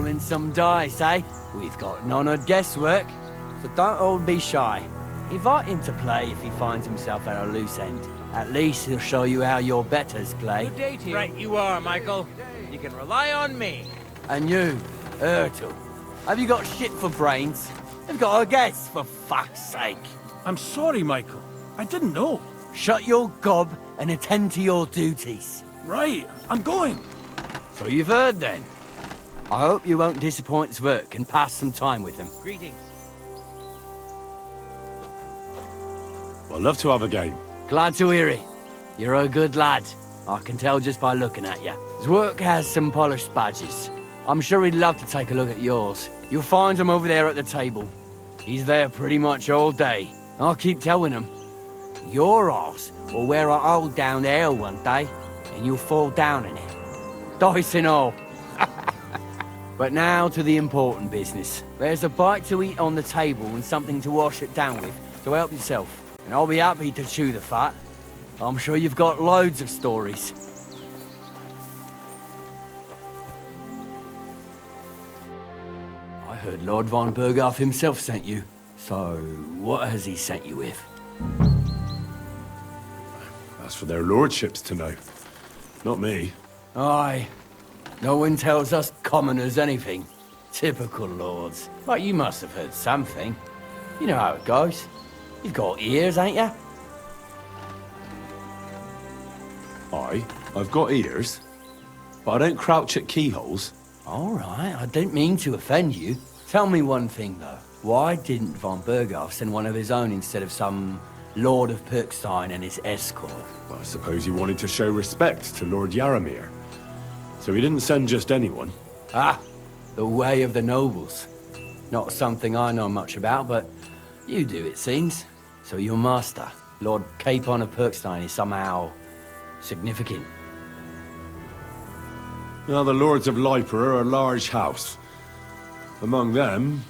rolling some dice, eh? We've got none of guesswork, so don't all be shy. Invite him to play if he finds himself at a loose end. At least he'll show you how your betters play. Good day to you. Right you are, Michael. You can rely on me. And you, Ertl, have you got shit for brains? You've got a guess, for fuck's sake. I'm sorry, Michael. I didn't know. Shut your gob and attend to your duties. Right, I'm going. So you've heard then. I hope you won't disappoint Zwerk and pass some time with him. Greetings. I'd love to have a game. Glad to hear it. You're a good lad. I can tell just by looking at you. Zwerk has some polished badges. I'm sure he'd love to take a look at yours. You'll find him over there at the table. He's there pretty much all day. I'll keep telling him. Your arse will wear a hole down there one day, and you'll fall down in it. Dice and all. But now to the important business. There's a bite to eat on the table and something to wash it down with, so help yourself. And I'll be happy to chew the fat. I'm sure you've got loads of stories. I heard Lord von Berghoff himself sent you. So, what has he sent you with? That's for their lordships to know. Not me. Aye. No one tells us commoners anything. Typical lords. But you must have heard something. You know how it goes. You've got ears, ain't ya? I've got ears, but I don't crouch at keyholes. All right, I didn't mean to offend you. Tell me one thing, though. Why didn't von Berghoff send one of his own instead of some Lord of Perkstein and his escort? Well, I suppose he wanted to show respect to Lord Yaramir. So he didn't send just anyone. Ah, the way of the nobles. Not something I know much about, but you do, it seems. So your master, Lord Capon of Perkstein, is somehow significant. Now, the Lords of Leiper are a large house. Among them,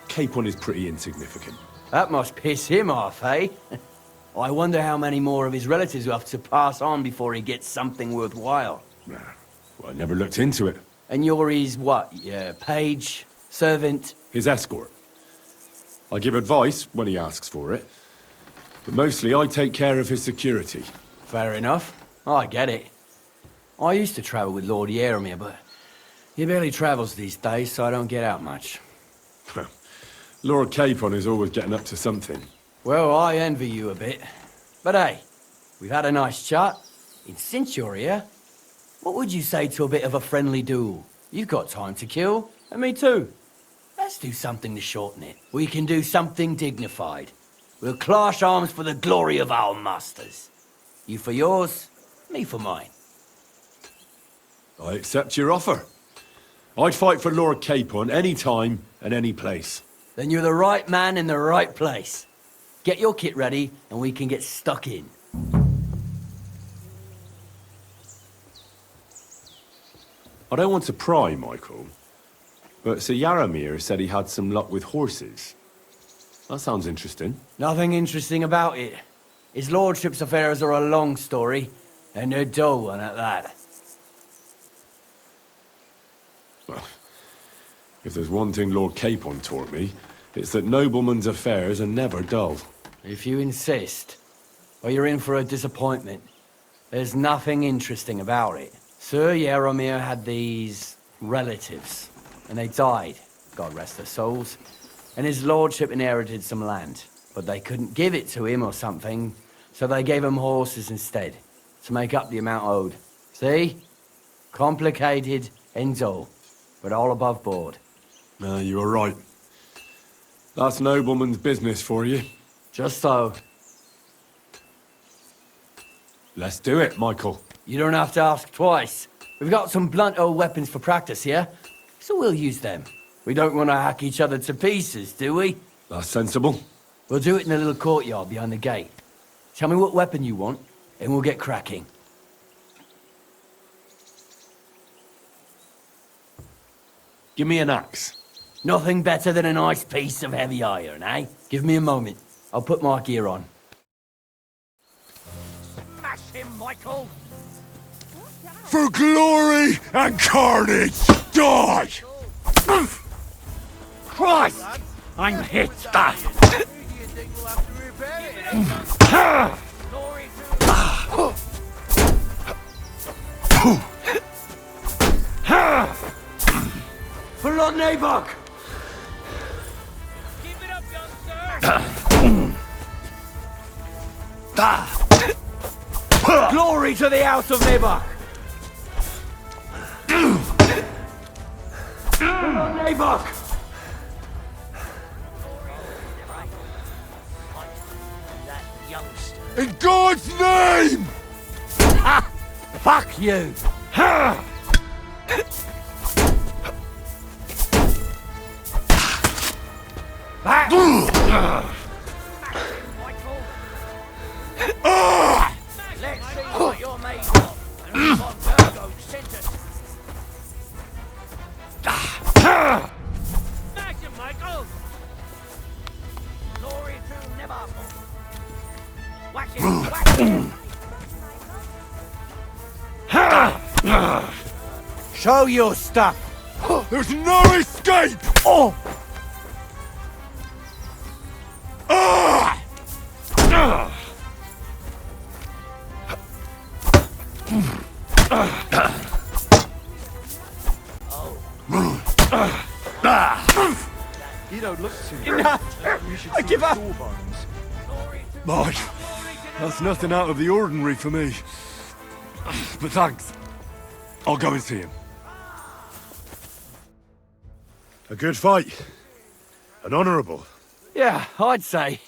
Capon is pretty insignificant. That must piss him off, eh? I wonder how many more of his relatives will have to pass on before he gets something worthwhile. Nah, well, I never looked into it. And you're his, what, page, servant? His escort. I give advice when he asks for it, but mostly I take care of his security. Fair enough. I get it. I used to travel with Lord Yaramir, but he barely travels these days, so I don't get out much. Lord Capon is always getting up to something. Well, I envy you a bit. But hey, we've had a nice chat. And since you're here, what would you say to a bit of a friendly duel? You've got time to kill, and me too. Let's do something to shorten it. We can do something dignified. We'll clash arms for the glory of our masters. You for yours, me for mine. I accept your offer. I'd fight for Lord Capon any time and any place. Then you're the right man in the right place. Get your kit ready, and we can get stuck in. I don't want to pry, Michael, but Sir Yaramir said he had some luck with horses. That sounds interesting. Nothing interesting about it. His lordship's affairs are a long story, and a dull one at that. Well, if there's one thing Lord Capon taught me, it's that noblemen's affairs are never dull. If you insist, well, you're in for a disappointment. There's nothing interesting about it. Sir Yaramir had these relatives, and they died, God rest their souls, and his lordship inherited some land. But they couldn't give it to him or something, so they gave him horses instead, to make up the amount owed. See? Complicated and dull, but all above board. You were right. That's nobleman's business for you. Just so. Let's do it, Michael. You don't have to ask twice. We've got some blunt old weapons for practice here, so we'll use them. We don't want to hack each other to pieces, do we? That's sensible. We'll do it in the little courtyard behind the gate. Tell me what weapon you want, and we'll get cracking. Give me an axe. Nothing better than a nice piece of heavy iron, eh? Give me a moment. I'll put my gear on. Smash him, Michael! For glory and carnage, die! Christ! I'm hit. Who do you think will have to repair it? Glory For Lord Nebakov! Keep it up, youngster! Glory to the house of Nebakov! For Lord Nebakov! That youngster. In God's name! Ha! Fuck you! Ha! Back! Michael. Let's see what you're made of. And what Virgo sent us. Smash him, Michael! Glory to Nebakov. Whack him, whack him! Show your stuff! There's no escape! Oh! You don't look too I give up! Boy, that's nothing out of the ordinary for me. But thanks. I'll go and see him. A good fight. An honourable. Yeah, I'd say.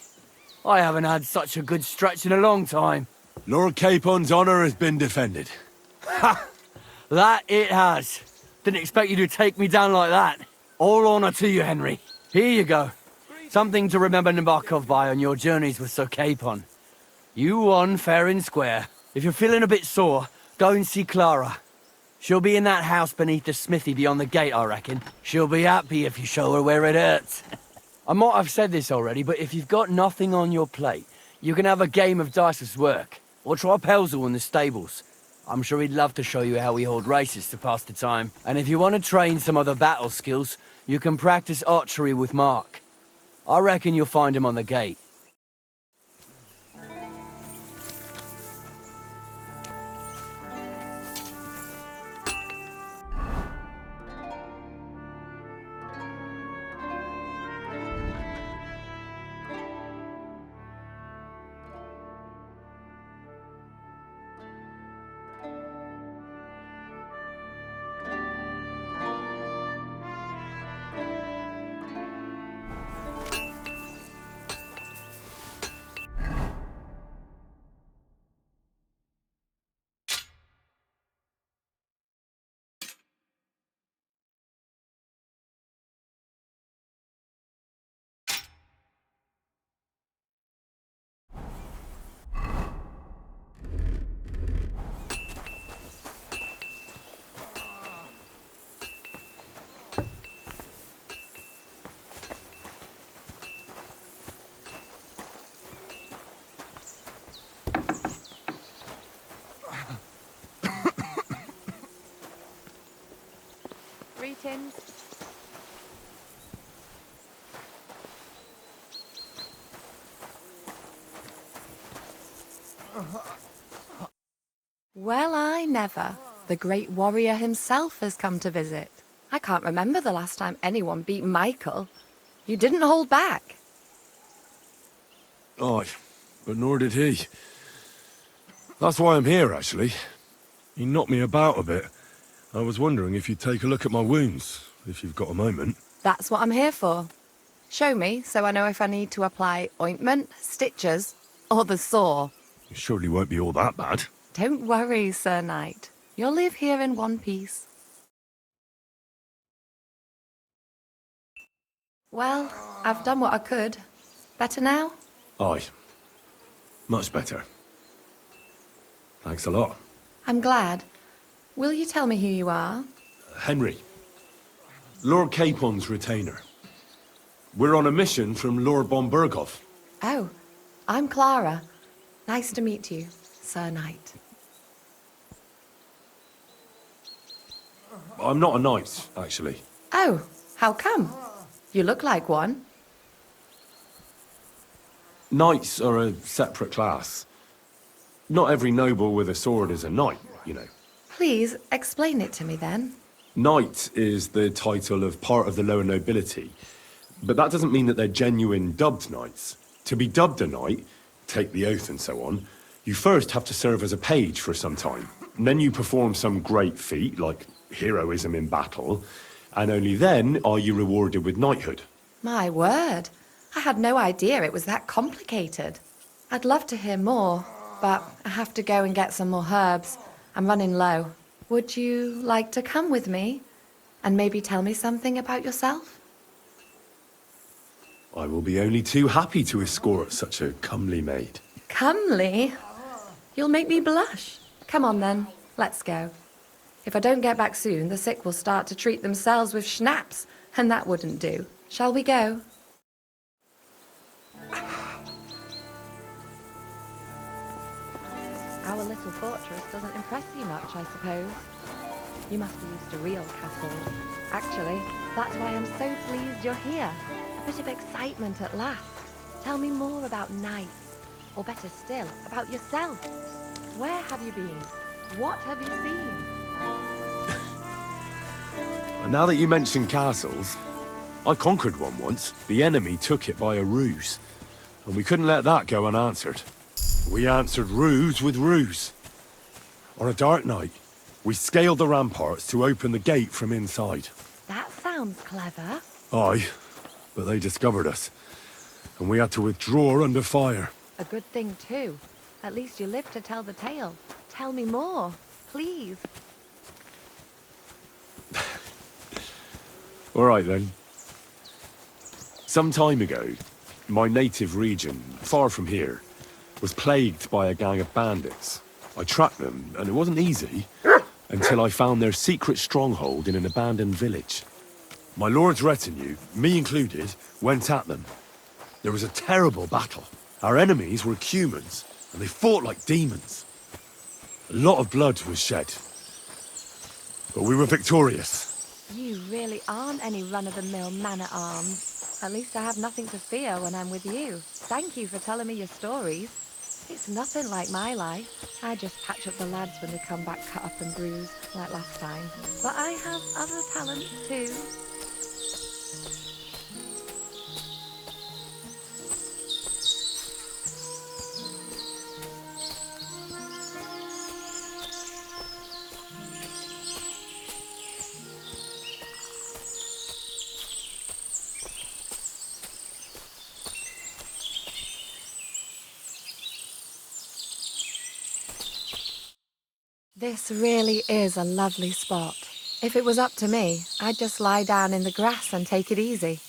I haven't had such a good stretch in a long time. Lord Capon's honour has been defended. That it has. Didn't expect you to take me down like that. All honour to you, Henry. Here you go. Something to remember Nebakov by on your journeys with Sir Capon. You won fair and square. If you're feeling a bit sore, go and see Clara. She'll be in that house beneath the smithy beyond the gate, I reckon. She'll be happy if you show her where it hurts. I might have said this already, but if you've got nothing on your plate, you can have a game of dice's work. Or try Pelzel in the stables. I'm sure he'd love to show you how we hold races to pass the time. And if you want to train some other battle skills, you can practice archery with Mark. I reckon you'll find him on the gate. Greetings. Well, I never. The great warrior himself has come to visit. I can't remember the last time anyone beat Michael. You didn't hold back. Aye, but nor did he. That's why I'm here, actually. He knocked me about a bit. I was wondering if you'd take a look at my wounds, if you've got a moment. That's what I'm here for. Show me so I know if I need to apply ointment, stitches, or the saw. It surely won't be all that bad. Don't worry, Sir Knight. You'll live here in one piece. Well, I've done what I could. Better now? Aye. Much better. Thanks a lot. I'm glad. Will you tell me who you are? Henry. Lord Capon's retainer. We're on a mission from Lord Bombergov. Oh, I'm Clara. Nice to meet you, Sir Knight. I'm not a knight, actually. Oh, How come? You look like one. Knights are a separate class. Not every noble with a sword is a knight, you know. Please explain it to me then. Knight is the title of part of the lower nobility, but that doesn't mean that they're genuine dubbed knights. To be dubbed a knight, take the oath and so on, you first have to serve as a page for some time. And then you perform some great feat, like heroism in battle, and only then are you rewarded with knighthood. My word. I had no idea it was that complicated. I'd love to hear more, but I have to go and get some more herbs. I'm running low. Would you like to come with me? And maybe tell me something about yourself? I will be only too happy to escort such a comely maid. Comely? You'll make me blush. Come on then, let's go. If I don't get back soon, the sick will start to treat themselves with schnapps, and that wouldn't do. Shall we go? Our little fortress doesn't impress you much, I suppose. You must be used to real castles. Actually, that's why I'm so pleased you're here. A bit of excitement at last. Tell me more about knights. Or better still, about yourself. Where have you been? What have you seen? And now that you mention castles, I conquered one once. The enemy took it by a ruse, and we couldn't let that go unanswered. We answered ruse with ruse. On a dark night, we scaled the ramparts to open the gate from inside. That sounds clever. Aye, but they discovered us, and we had to withdraw under fire. A good thing too. At least you lived to tell the tale. Tell me more, please. All right then. Some time ago, my native region, far from here, was plagued by a gang of bandits. I tracked them, and it wasn't easy, until I found their secret stronghold in an abandoned village. My lord's retinue, me included, went at them. There was a terrible battle. Our enemies were humans, and they fought like demons. A lot of blood was shed, but we were victorious. You really aren't any run-of-the-mill man-at-arms. At least I have nothing to fear when I'm with you. Thank you for telling me your stories. It's nothing like my life. I just patch up the lads when they come back cut up and bruised, like last time. But I have other talents too. This really is a lovely spot. If it was up to me, I'd just lie down in the grass and take it easy.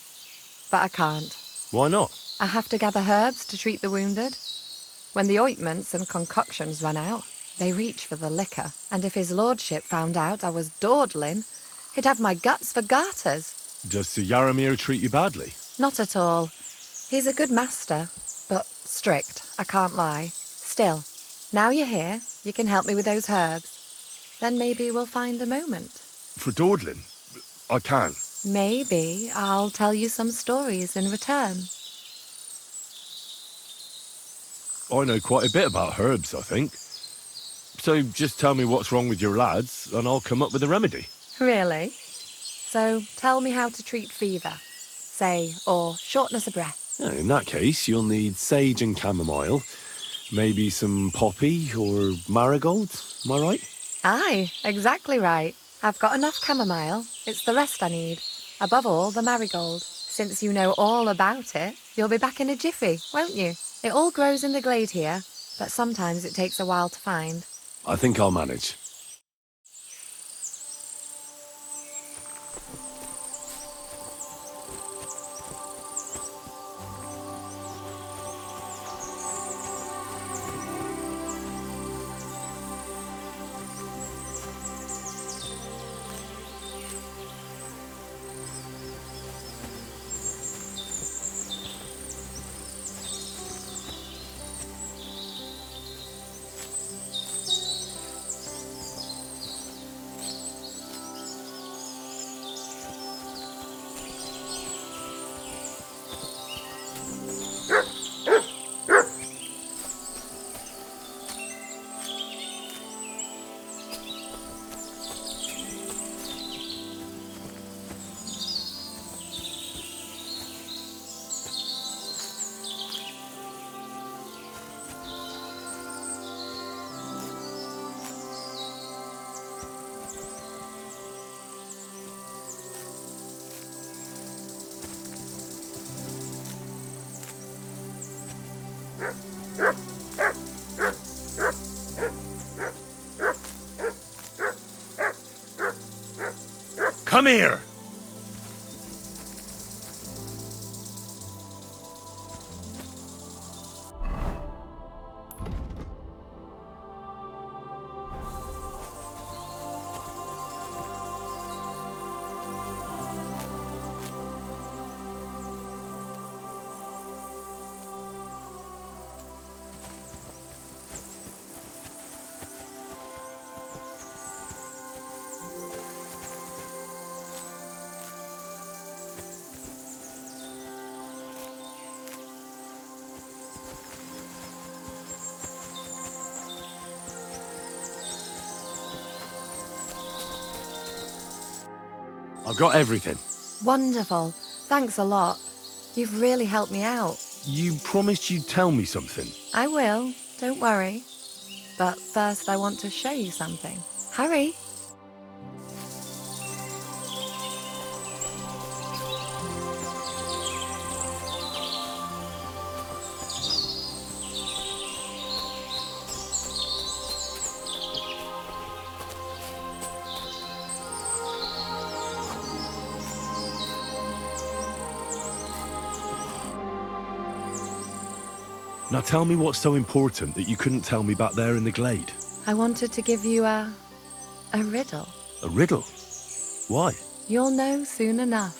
But I can't. Why not? I have to gather herbs to treat the wounded. When the ointments and concoctions run out, they reach for the liquor. And if his lordship found out I was dawdling, he'd have my guts for garters. Does Sir Yaramir treat you badly? Not at all. He's a good master, but strict, I can't lie. Still, now you're here, you can help me with those herbs. Then maybe we'll find a moment. For dawdling? I can. Maybe I'll tell you some stories in return. I know quite a bit about herbs, I think. So just tell me what's wrong with your lads, and I'll come up with a remedy. Really? So tell me how to treat fever, say, or shortness of breath. In that case, you'll need sage and chamomile, maybe some poppy or marigold, am I right? Aye, exactly right. I've got enough chamomile. It's the rest I need. Above all, the marigold. Since you know all about it, you'll be back in a jiffy, won't you? It all grows in the glade here, but sometimes it takes a while to find. I think I'll manage. Come here! I've got everything. Wonderful. Thanks a lot. You've really helped me out. You promised you'd tell me something. I will. Don't worry. But first I want to show you something. Hurry. Now tell me what's so important that you couldn't tell me back there in the glade. I wanted to give you a riddle. A riddle? Why? You'll know soon enough.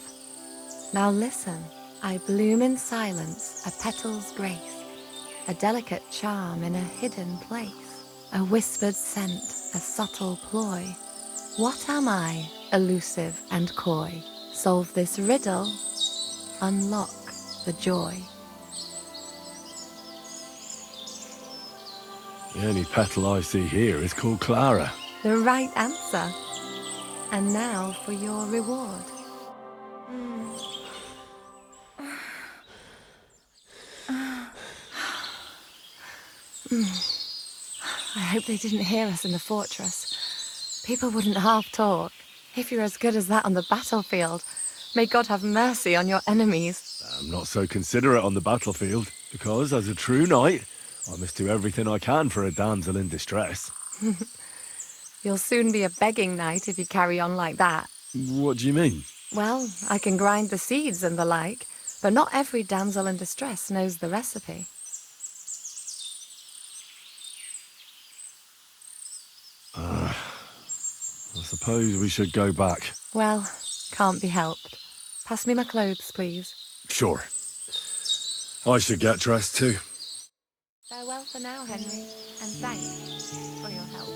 Now listen. I bloom in silence, a petal's grace, a delicate charm in a hidden place, a whispered scent, a subtle ploy. What am I, elusive and coy? Solve this riddle, unlock the joy. The only petal I see here is called Clara. The right answer. And now for your reward. I hope they didn't hear us in the fortress. People wouldn't half talk. If you're as good as that on the battlefield, may God have mercy on your enemies. I'm not so considerate on the battlefield, because as a true knight, I must do everything I can for a damsel in distress. You'll soon be a begging knight if you carry on like that. What do you mean? Well, I can grind the seeds and the like, but not every damsel in distress knows the recipe. I suppose we should go back. Well, can't be helped. Pass me my clothes, please. Sure. I should get dressed too. Farewell for now, Henry, and thanks for your help.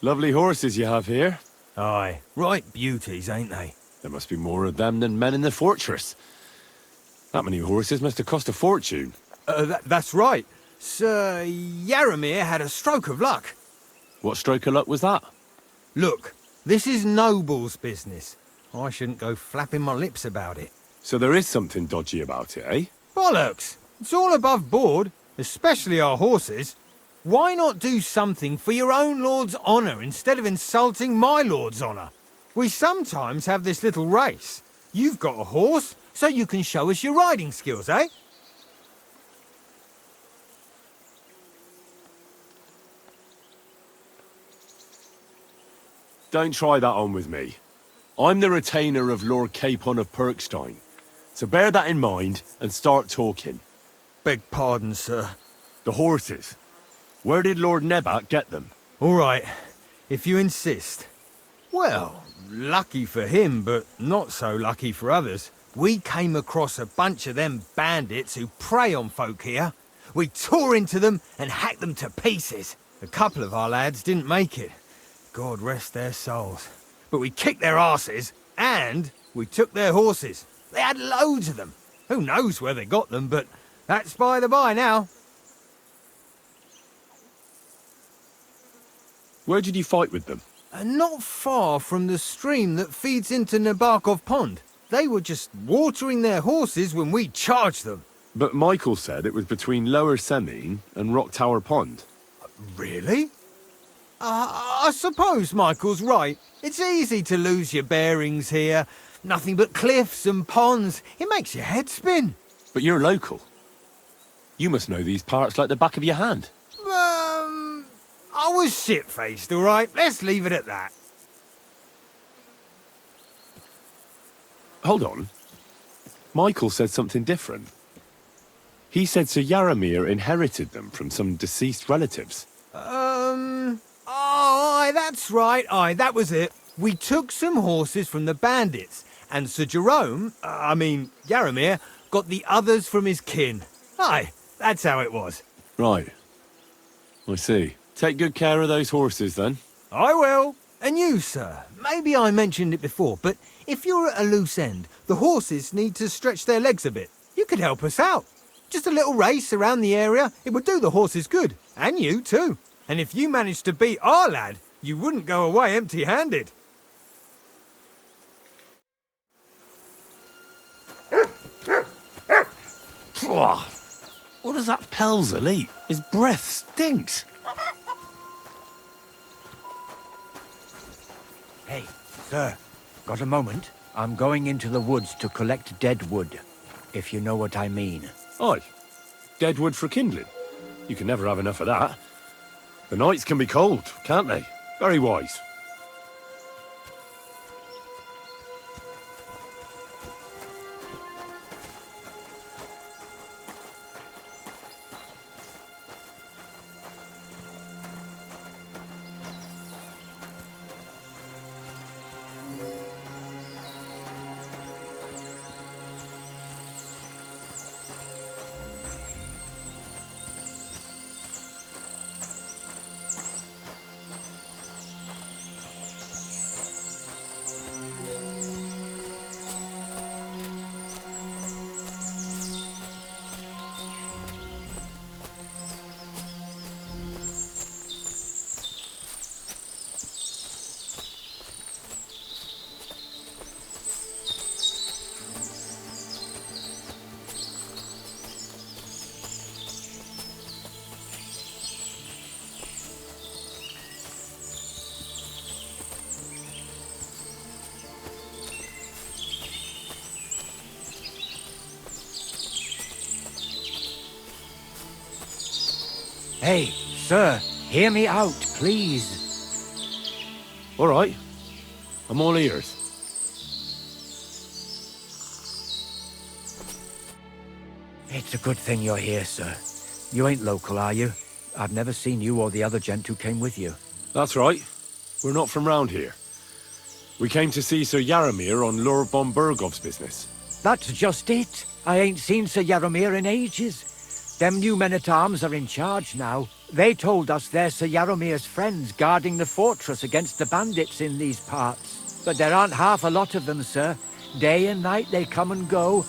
Lovely horses you have here. Aye, right beauties, ain't they? There must be more of them than men in the fortress. That many horses must have cost a fortune. That's right. Sir Yaramir had a stroke of luck. What stroke of luck was that? Look, this is Noble's business. I shouldn't go flapping my lips about it. So there is something dodgy about it, eh? Bollocks! It's all above board, especially our horses. Why not do something for your own lord's honour instead of insulting my lord's honour? We sometimes have this little race. You've got a horse, so you can show us your riding skills, eh? Don't try that on with me. I'm the retainer of Lord Capon of Perkstein. So bear that in mind and start talking. Beg pardon, sir. The horses. Where did Lord Nebak get them? All right, if you insist. Well, lucky for him, but not so lucky for others. We came across a bunch of them bandits who prey on folk here. We tore into them and hacked them to pieces. A couple of our lads didn't make it. God rest their souls. But we kicked their asses, and we took their horses. They had loads of them. Who knows where they got them, but that's by the by now. Where did you fight with them? Not far from the stream that feeds into Nebakov Pond. They were just watering their horses when we charged them. But Michael said it was between Lower Semine and Rock Tower Pond. Really? I suppose Michael's right. It's easy to lose your bearings here. Nothing but cliffs and ponds. It makes your head spin. But you're local. You must know these parts like the back of your hand. I was shit-faced, all right? Let's leave it at that. Hold on. Michael said something different. He said Sir Yaramir inherited them from some deceased relatives. Aye, that's right. Aye, that was it. We took some horses from the bandits, and Sir Yaramir, got the others from his kin. Aye, that's how it was. Right. I see. Take good care of those horses, then. I will. And you, sir. Maybe I mentioned it before, but if you're at a loose end, the horses need to stretch their legs a bit. You could help us out. Just a little race around the area, it would do the horses good. And you, too. And if you managed to beat our lad, you wouldn't go away empty-handed. What does that Pelzel eat? His breath stinks. Hey, sir, got a moment? I'm going into the woods to collect dead wood, if you know what I mean. Aye. Dead wood for kindling. You can never have enough of that. The nights can be cold, can't they? Very wise. Hey, sir, hear me out, please. All right. I'm all ears. It's a good thing you're here, sir. You ain't local, are you? I've never seen you or the other gent who came with you. That's right. We're not from round here. We came to see Sir Yaramir on Lord von Bergov's business. That's just it. I ain't seen Sir Yaramir in ages. Them new men-at-arms are in charge now. They told us they're Sir Yaramir's friends guarding the fortress against the bandits in these parts. But there aren't half a lot of them, sir. Day and night they come and go.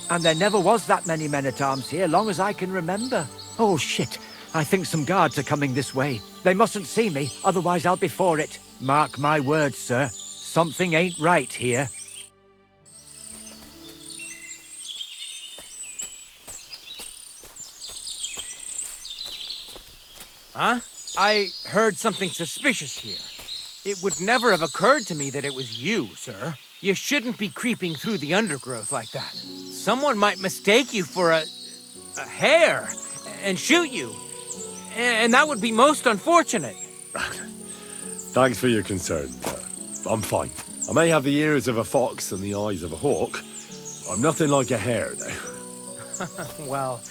And there never was that many men-at-arms here, long as I can remember. Oh, shit. I think some guards are coming this way. They mustn't see me, otherwise I'll be for it. Mark my words, sir. Something ain't right here. Huh? I heard something suspicious here. It would never have occurred to me that it was you, sir. You shouldn't be creeping through the undergrowth like that. Someone might mistake you for a hare and shoot you. And that would be most unfortunate. Thanks for your concern. I'm fine. I may have the ears of a fox and the eyes of a hawk. I'm nothing like a hare, though. Well,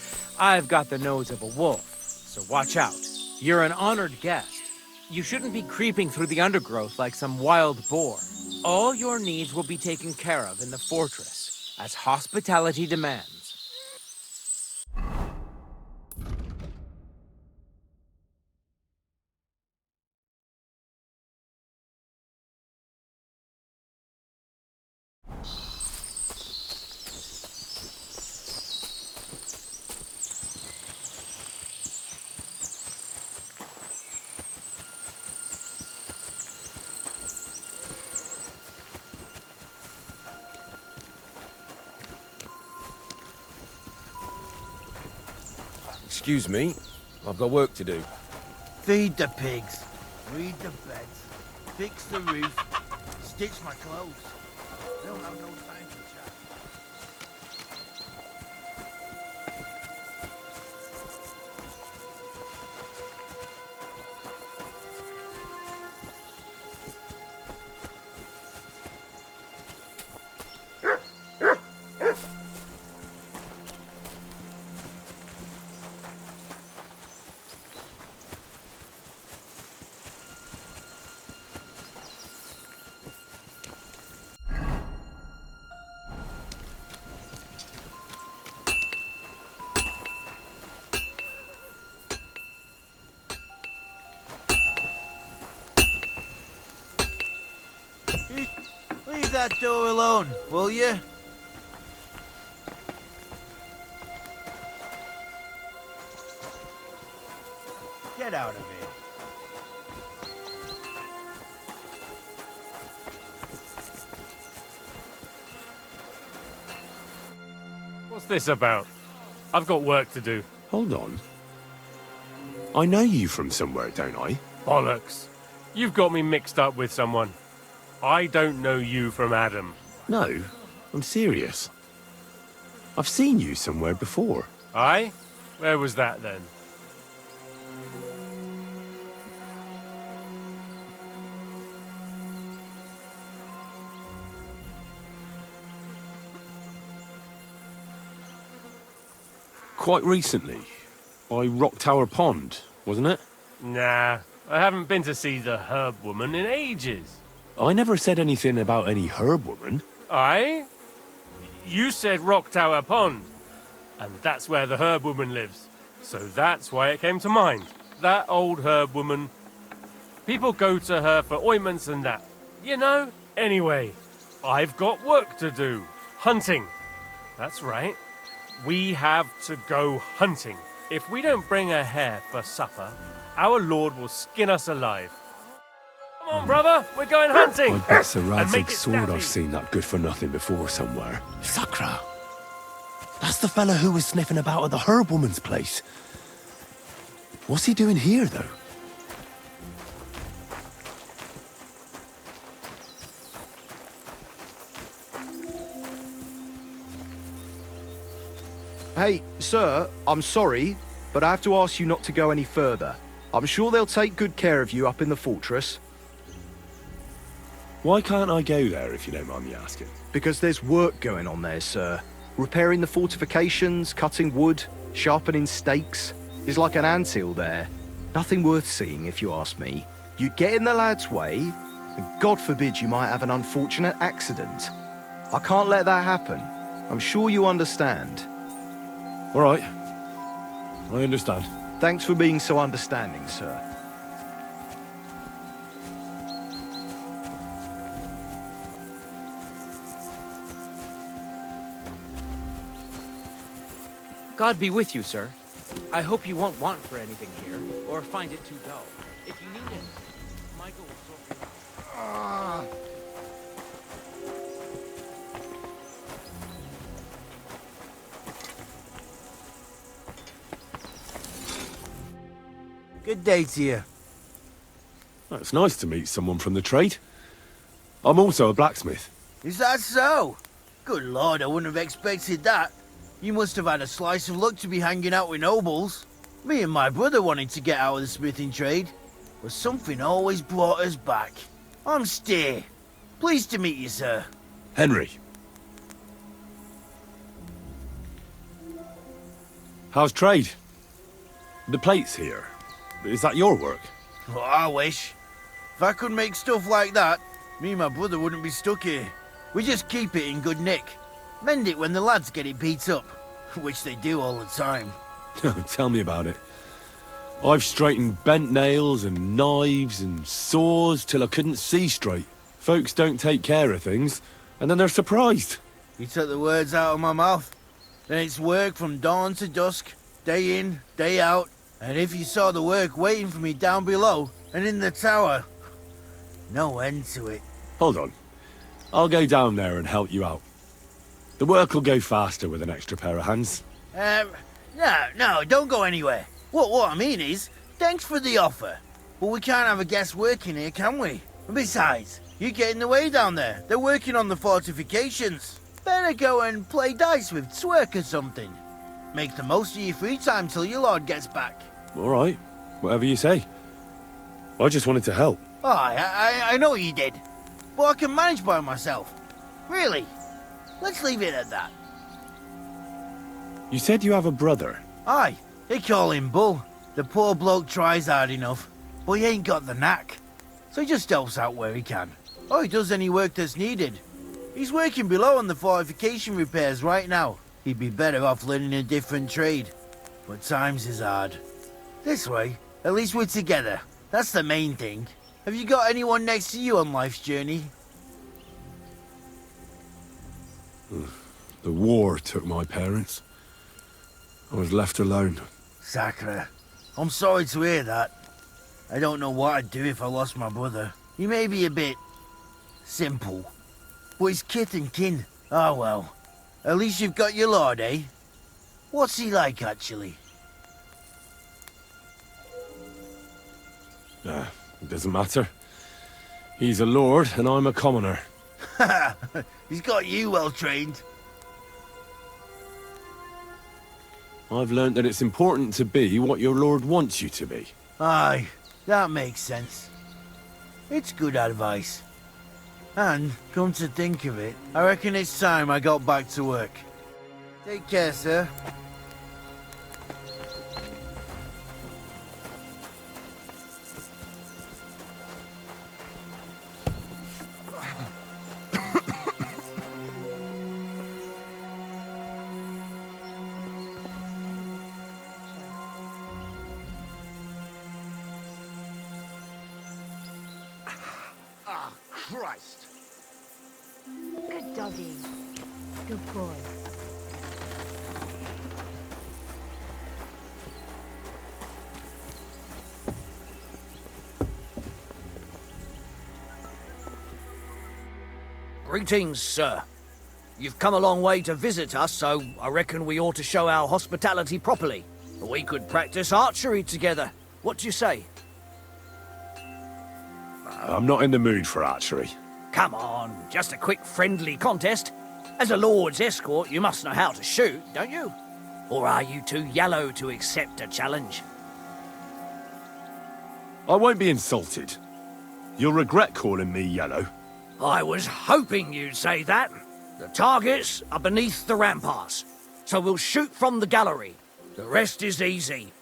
I've got the nose of a wolf, so watch out. You're an honored guest. You shouldn't be creeping through the undergrowth like some wild boar. All your needs will be taken care of in the fortress, as hospitality demands. Excuse me, I've got work to do. Feed the pigs, read the beds, fix the roof, stitch my clothes. They'll have no time to chat. Leave that door alone, will you? Get out of here. What's this about? I've got work to do. Hold on. I know you from somewhere, don't I? Bollocks. You've got me mixed up with someone. I don't know you from Adam. No, I'm serious. I've seen you somewhere before. Aye? Where was that then? Quite recently. By Rock Tower Pond, wasn't it? Nah, I haven't been to see the herb woman in ages. I never said anything about any herb woman. Aye? You said Rock Tower Pond. And that's where the herb woman lives. So that's why it came to mind. That old herb woman. People go to her for ointments and that. You know? Anyway, I've got work to do. Hunting. That's right. We have to go hunting. If we don't bring a hare for supper, our lord will skin us alive. Come on, brother, we're going hunting! I bet Sir And make Radzig's it sword snappy. I've seen that good for nothing before somewhere. Sakra! That's the fella who was sniffing about at the herb woman's place. What's he doing here, though? Hey, sir, I'm sorry, but I have to ask you not to go any further. I'm sure they'll take good care of you up in the fortress. Why can't I go there, if you don't mind me asking? Because there's work going on there, sir. Repairing the fortifications, cutting wood, sharpening stakes. There's like an anthill there. Nothing worth seeing, if you ask me. You'd get in the lad's way, and God forbid you might have an unfortunate accident. I can't let that happen. I'm sure you understand. All right. I understand. Thanks for being so understanding, sir. God be with you, sir. I hope you won't want for anything here, or find it too dull. If you need it, Michael will sort you out. Good day to you. Well, it's nice to meet someone from the trade. I'm also a blacksmith. Is that so? Good lord, I wouldn't have expected that. You must have had a slice of luck to be hanging out with nobles. Me and my brother wanted to get out of the smithing trade, but something always brought us back. I'm Steer. Pleased to meet you, sir. Henry. How's trade? The plates here. Is that your work? Well, I wish. If I could make stuff like that, me and my brother wouldn't be stuck here. We just keep it in good nick. Mend it when the lads get it beat up, which they do all the time. Tell me about it. I've straightened bent nails and knives and saws till I couldn't see straight. Folks don't take care of things, and then they're surprised. You took the words out of my mouth. Then it's work from dawn to dusk, day in, day out. And if you saw the work waiting for me down below and in the tower, no end to it. Hold on. I'll go down there and help you out. The work will go faster with an extra pair of hands. No, don't go anywhere. What I mean is, thanks for the offer. But we can't have a guest working here, can we? And besides, you get in the way down there. They're working on the fortifications. Better go and play dice with Twerk or something. Make the most of your free time till your lord gets back. All right. Whatever you say. I just wanted to help. Oh, I know you did. But I can manage by myself. Really. Let's leave it at that. You said you have a brother. Aye, they call him Bull. The poor bloke tries hard enough, but he ain't got the knack. So he just helps out where he can. Or he does any work that's needed. He's working below on the fortification repairs right now. He'd be better off learning a different trade. But times is hard. This way, at least we're together. That's the main thing. Have you got anyone next to you on life's journey? The war took my parents. I was left alone. Sacre. I'm sorry to hear that. I don't know what I'd do if I lost my brother. He may be a bit... simple. But he's kith and kin. Ah well. At least you've got your lord, eh? What's he like, actually? It doesn't matter. He's a lord and I'm a commoner. He's got you well trained. I've learnt that it's important to be what your lord wants you to be. Aye, that makes sense. It's good advice. And, come to think of it, I reckon it's time I got back to work. Take care, sir. Christ! Good doggy. Good boy. Greetings, sir. You've come a long way to visit us, so I reckon we ought to show our hospitality properly. We could practice archery together. What do you say? I'm not in the mood for archery. Come on, just a quick friendly contest. As a lord's escort, you must know how to shoot, don't you? Or are you too yellow to accept a challenge? I won't be insulted. You'll regret calling me yellow. I was hoping you'd say that. The targets are beneath the ramparts, so we'll shoot from the gallery. The rest is easy.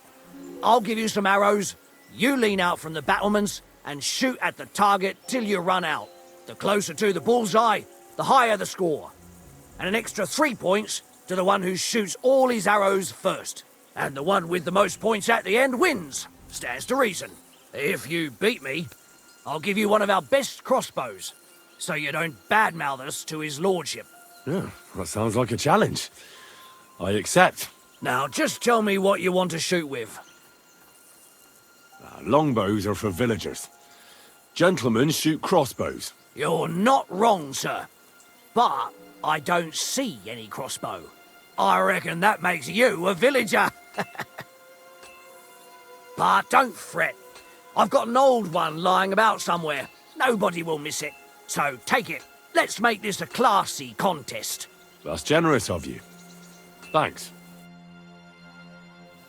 I'll give you some arrows, you lean out from the battlements, and shoot at the target till you run out. The closer to the bullseye, the higher the score. And an extra 3 points to the one who shoots all his arrows first. And the one with the most points at the end wins. Stands to reason. If you beat me, I'll give you one of our best crossbows, so you don't badmouth us to his lordship. Yeah, that sounds like a challenge. I accept. Now, just tell me what you want to shoot with. Longbows are for villagers. Gentlemen shoot crossbows. You're not wrong, sir. But I don't see any crossbow. I reckon that makes you a villager. But don't fret. I've got an old one lying about somewhere. Nobody will miss it. So take it. Let's make this a classy contest. That's generous of you. Thanks.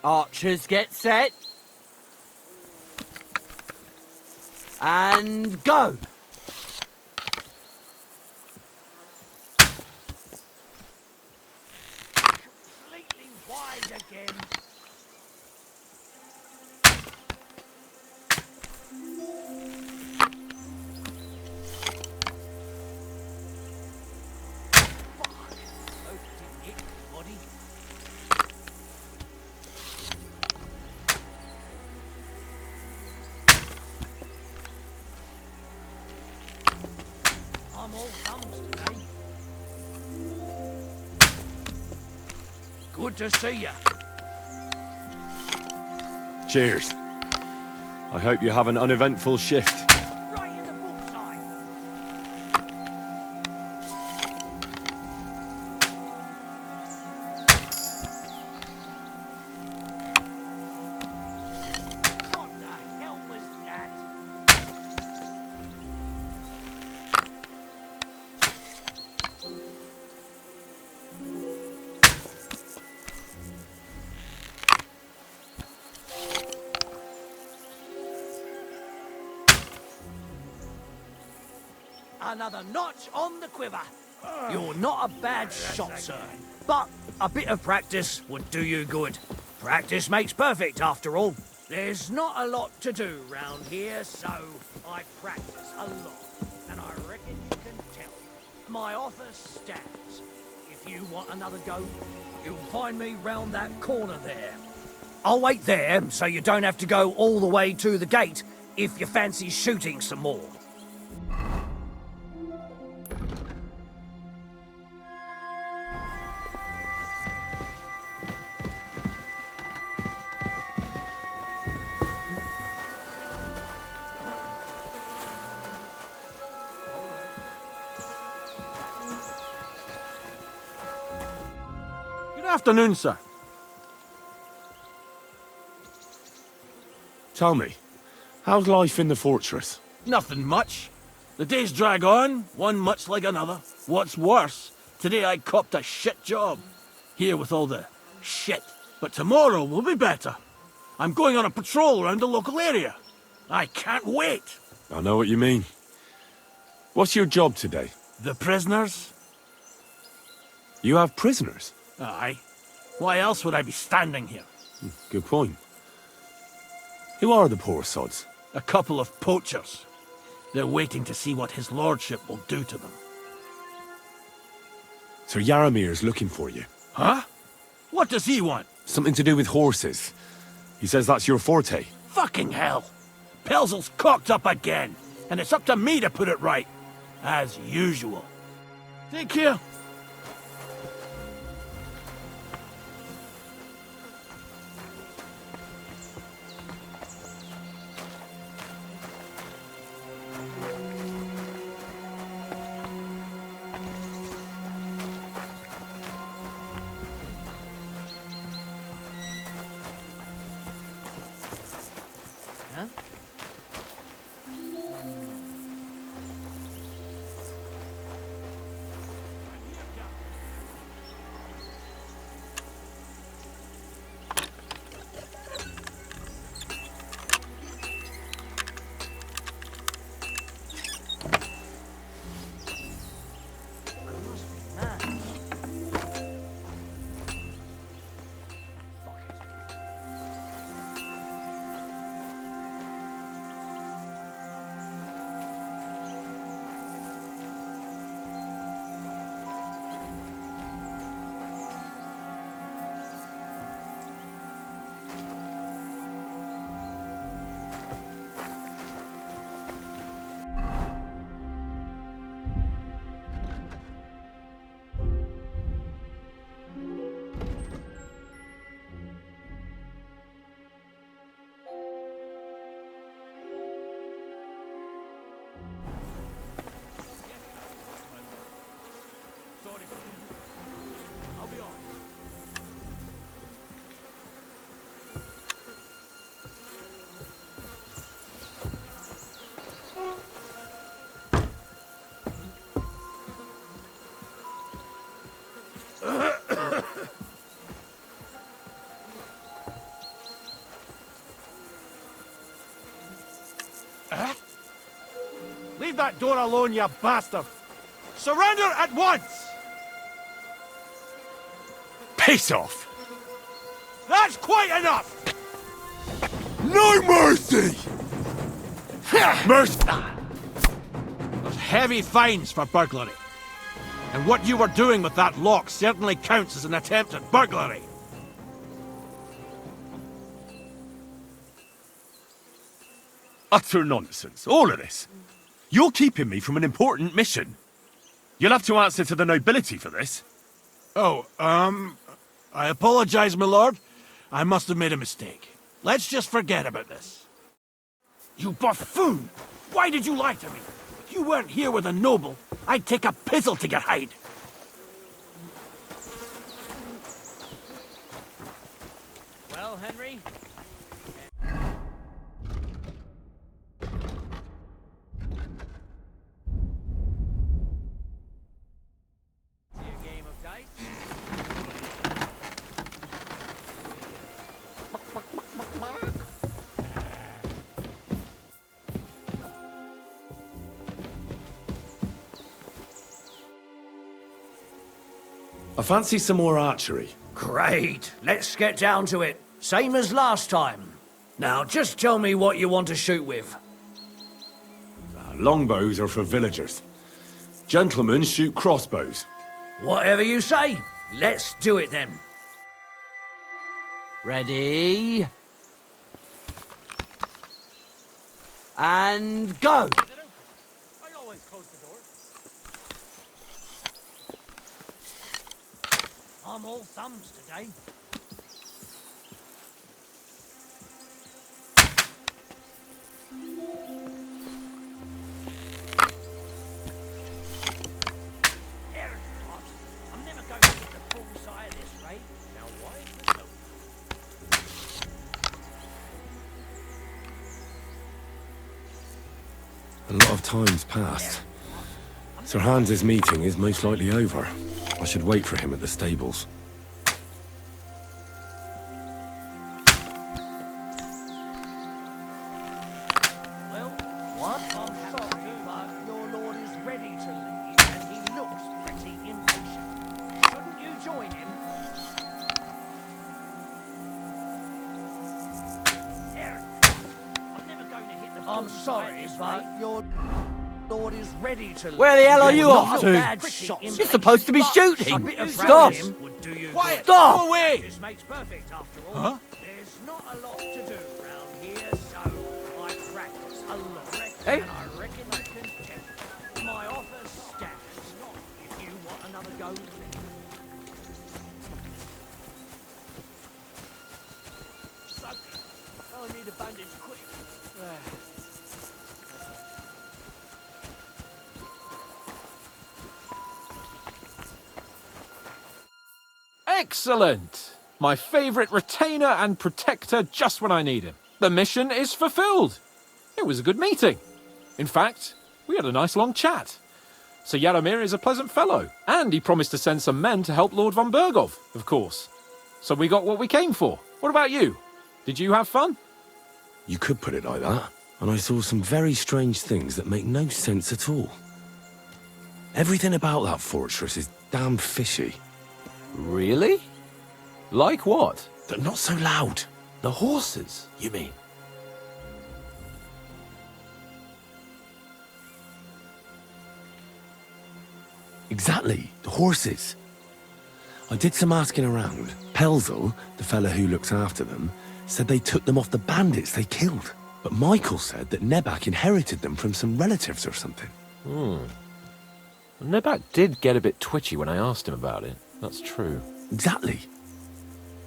Archers get set. And go! Completely wide again. I'm all thumbs today. Good to see you. Cheers. I hope you have an uneventful shift. Right in the bullseye. What the hell was that? Another notch on the quiver. You're not a bad shot, sir. But a bit of practice would do you good. Practice makes perfect, after all. There's not a lot to do round here, so I practice a lot. And I reckon you can tell. My offer stands. If you want another go, you'll find me round that corner there. I'll wait there, so you don't have to go all the way to the gate if you fancy shooting some more. Good afternoon, sir. Tell me, how's life in the fortress? Nothing much. The days drag on, one much like another. What's worse, today I copped a shit job. Here with all the shit. But tomorrow will be better. I'm going on a patrol around the local area. I can't wait. I know what you mean. What's your job today? The prisoners? You have prisoners? Aye. Why else would I be standing here? Good point. Who are the poor sods? A couple of poachers. They're waiting to see what his lordship will do to them. Sir Yaramir's looking for you. Huh? What does he want? Something to do with horses. He says that's your forte. Fucking hell! Pelzel's cocked up again, and it's up to me to put it right. As usual. Take care. Leave that door alone, you bastard! Surrender at once! Piss off! That's quite enough! No mercy! Mercy! There's heavy fines for burglary. And what you were doing with that lock certainly counts as an attempt at burglary. Utter nonsense, all of this. You're keeping me from an important mission. You'll have to answer to the nobility for this. Oh, I apologize, my lord. I must have made a mistake. Let's just forget about this. You buffoon! Why did you lie to me? If you weren't here with a noble, I'd take a pizzle to get hide. Well, Henry? See a game of dice? I fancy some more archery. Great. Let's get down to it. Same as last time. Now, just tell me what you want to shoot with. Longbows are for villagers. Gentlemen shoot crossbows. Whatever you say. Let's do it then. Ready? And go! I always close the door. I'm all thumbs today. I'm never going to get the full side of this, right? Now why? A lot of time's passed. Sir Hans's meeting is most likely over. I should wait for him at the stables. Well, what? I'm sorry, but your lord is ready to leave, and he looks pretty impatient. Shouldn't you join him? I'm never going to hit the I'm sorry, but your lord is ready to leave. Where the hell are you off to? You're You're supposed to be shooting! Stop! Stop! Quiet! Stop! Go away! This makes perfect after all. Huh? There's not a lot to do around here, so I practice a lot. Hey. And I reckon I can tell. My offer stands, not if you want another go. I need a bandage quick. Excellent! My favourite retainer and protector just when I need him. The mission is fulfilled. It was a good meeting. In fact, we had a nice long chat. Sir Yaromir is a pleasant fellow, and he promised to send some men to help Lord von Bergov, of course. So we got what we came for. What about you? Did you have fun? You could put it like that. And I saw some very strange things that make no sense at all. Everything about that fortress is damn fishy. Really? Like what? They're not so loud. The horses, you mean? Exactly, the horses. I did some asking around. Pelzel, the fella who looks after them, said they took them off the bandits they killed. But Michael said that Nebak inherited them from some relatives or something. Nebak did get a bit twitchy when I asked him about it. That's true. Exactly.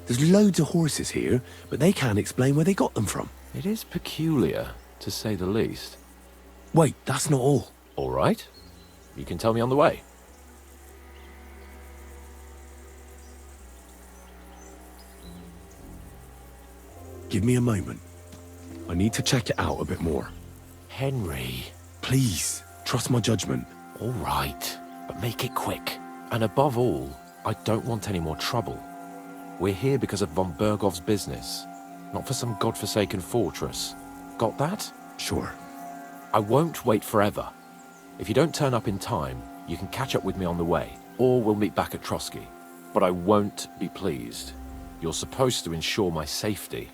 There's loads of horses here, but they can't explain where they got them from. It is peculiar, to say the least. Wait, that's not all. All right. You can tell me on the way. Give me a moment. I need to check it out a bit more. Henry. Please, trust my judgment. All right, but make it quick. And above all, I don't want any more trouble. We're here because of von Bergov's business, not for some godforsaken fortress. Got that? Sure. I won't wait forever. If you don't turn up in time, you can catch up with me on the way, or we'll meet back at Trotsky. But I won't be pleased. You're supposed to ensure my safety.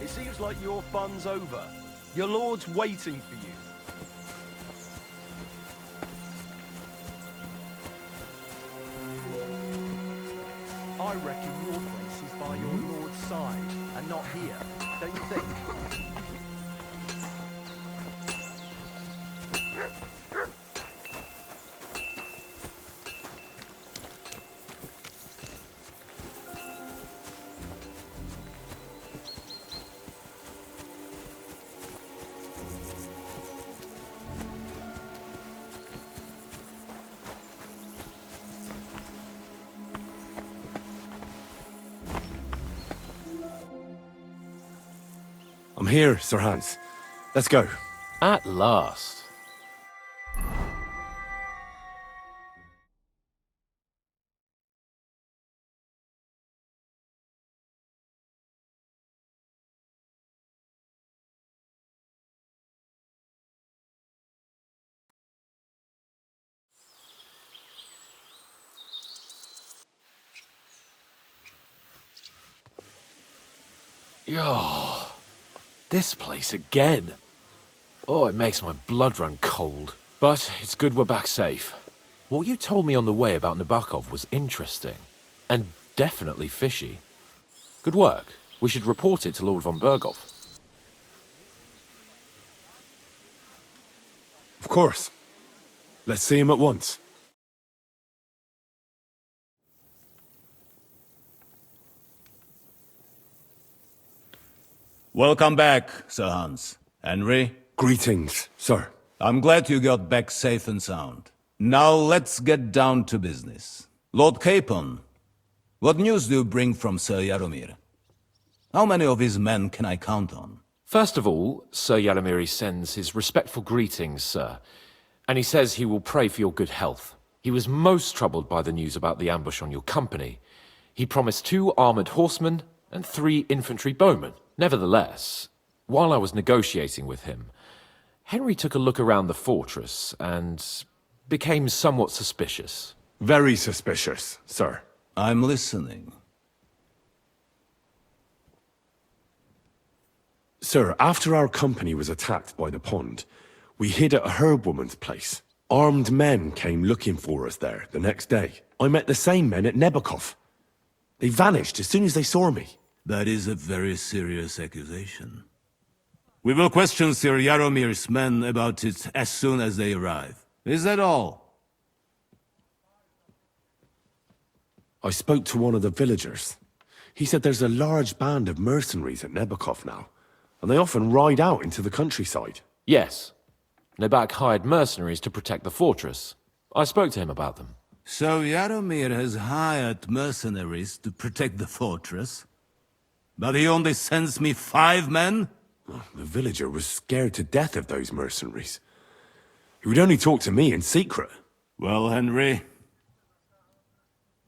It seems like your fun's over. Your lord's waiting for you. I reckon your place is by your lord's side, and not here, don't you think? I'm here, Sir Hans. Let's go. At last. Yo, this place again. Oh, it makes my blood run cold. But it's good we're back safe. What you told me on the way about Nebakov was interesting. And definitely fishy. Good work. We should report it to Lord von Berghoff. Of course. Let's see him at once. Welcome back, Sir Hans. Henry? Greetings, sir. I'm glad you got back safe and sound. Now let's get down to business. Lord Capon, what news do you bring from Sir Jaromir? How many of his men can I count on? First of all, Sir Jaromir sends his respectful greetings, sir. And he says he will pray for your good health. He was most troubled by the news about the ambush on your company. He promised 2 armored horsemen and 3 infantry bowmen. Nevertheless, while I was negotiating with him, Henry took a look around the fortress and became somewhat suspicious. Very suspicious, sir. I'm listening. Sir, after our company was attacked by the pond, we hid at a herb-woman's place. Armed men came looking for us there the next day. I met the same men at Nebakov. They vanished as soon as they saw me. That is a very serious accusation. We will question Sir Jaromir's men about it as soon as they arrive. Is that all? I spoke to one of the villagers. He said there's a large band of mercenaries at Nebakov now, and they often ride out into the countryside. Yes. Nebak hired mercenaries to protect the fortress. I spoke to him about them. So Jaromir has hired mercenaries to protect the fortress? But he only sends me 5 men? The villager was scared to death of those mercenaries. He would only talk to me in secret. Well, Henry,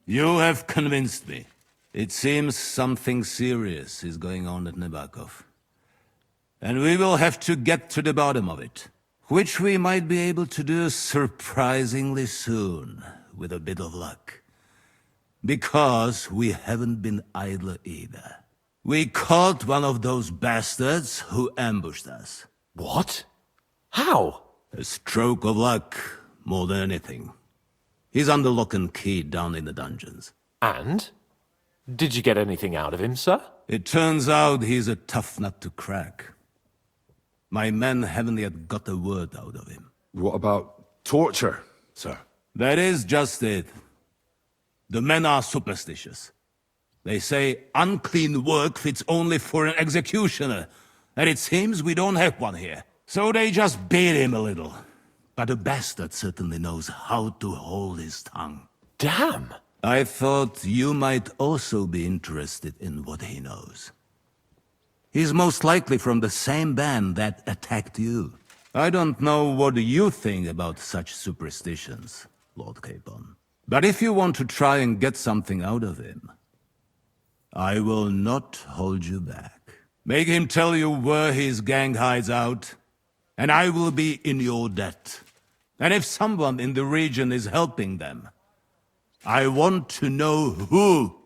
you have convinced me. It seems something serious is going on at Nebakov. And we will have to get to the bottom of it. Which we might be able to do surprisingly soon, with a bit of luck. Because we haven't been idle either. We caught one of those bastards who ambushed us. What? How? A stroke of luck, more than anything. He's under lock and key down in the dungeons. And? Did you get anything out of him, sir? It turns out he's a tough nut to crack. My men haven't yet got a word out of him. What about torture, sir? That is just it. The men are superstitious. They say unclean work fits only for an executioner, and it seems we don't have one here. So they just beat him a little. But the bastard certainly knows how to hold his tongue. Damn! I thought you might also be interested in what he knows. He's most likely from the same band that attacked you. I don't know what you think about such superstitions, Lord Capon. But if you want to try and get something out of him, I will not hold you back. Make him tell you where his gang hides out, and I will be in your debt. And if someone in the region is helping them, I want to know who.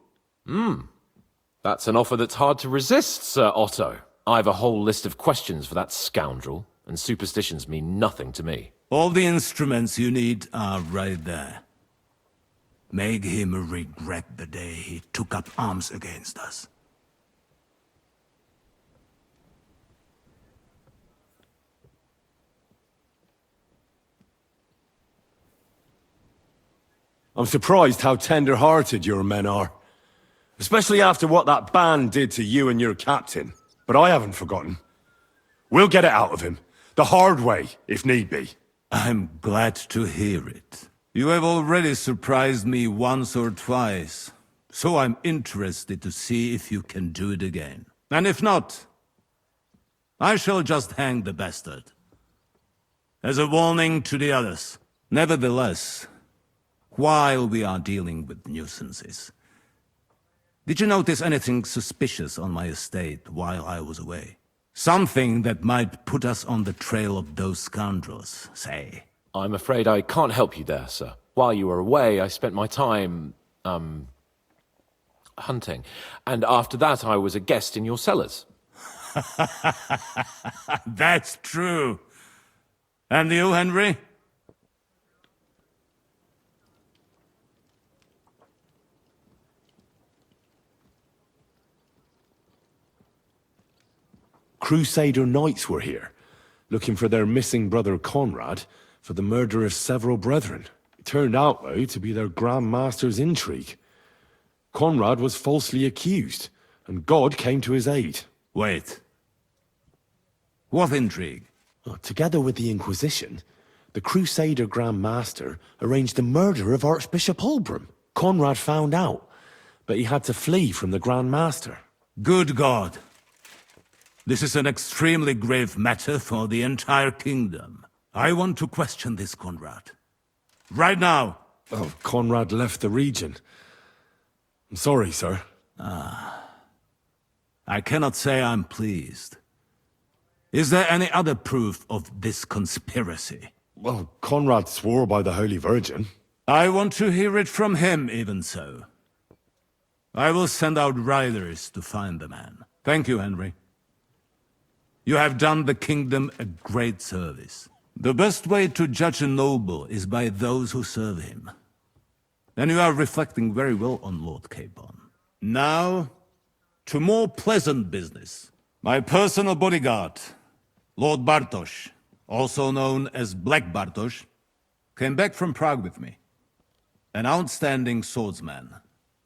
That's an offer that's hard to resist, Sir Otto. I have a whole list of questions for that scoundrel, and superstitions mean nothing to me. All the instruments you need are right there. Make him regret the day he took up arms against us. I'm surprised how tender-hearted your men are. Especially after what that band did to you and your captain. But I haven't forgotten. We'll get it out of him. The hard way, if need be. I'm glad to hear it. You have already surprised me once or twice, so I'm interested to see if you can do it again. And if not, I shall just hang the bastard. As a warning to the others. Nevertheless, while we are dealing with nuisances, did you notice anything suspicious on my estate while I was away? Something that might put us on the trail of those scoundrels, say. I'm afraid I can't help you there, sir. While you were away, I spent my time, hunting. And after that, I was a guest in your cellars. That's true. And you, Henry? Crusader knights were here, looking for their missing brother Conrad for the murder of several brethren. It turned out, though, to be their Grand Master's intrigue. Conrad was falsely accused, and God came to his aid. Wait. What intrigue? Together with the Inquisition, the Crusader Grand Master arranged the murder of Archbishop Holbrook. Conrad found out, but he had to flee from the Grand Master. Good God. This is an extremely grave matter for the entire kingdom. I want to question this Conrad. Right now! Oh, Conrad left the region. I'm sorry, sir. I cannot say I'm pleased. Is there any other proof of this conspiracy? Well, Conrad swore by the Holy Virgin. I want to hear it from him, even so. I will send out riders to find the man. Thank you, Henry. You have done the kingdom a great service. The best way to judge a noble is by those who serve him. And you are reflecting very well on Lord Capon. Now, to more pleasant business. My personal bodyguard, Lord Bartosz, also known as Black Bartosz, came back from Prague with me. An outstanding swordsman,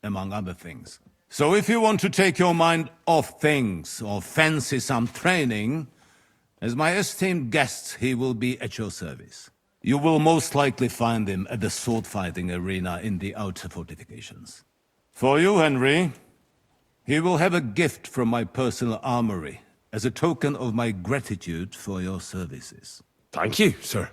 among other things. So if you want to take your mind off things or fancy some training, as my esteemed guest, he will be at your service. You will most likely find him at the sword-fighting arena in the outer fortifications. For you, Henry, he will have a gift from my personal armory as a token of my gratitude for your services. Thank you, sir.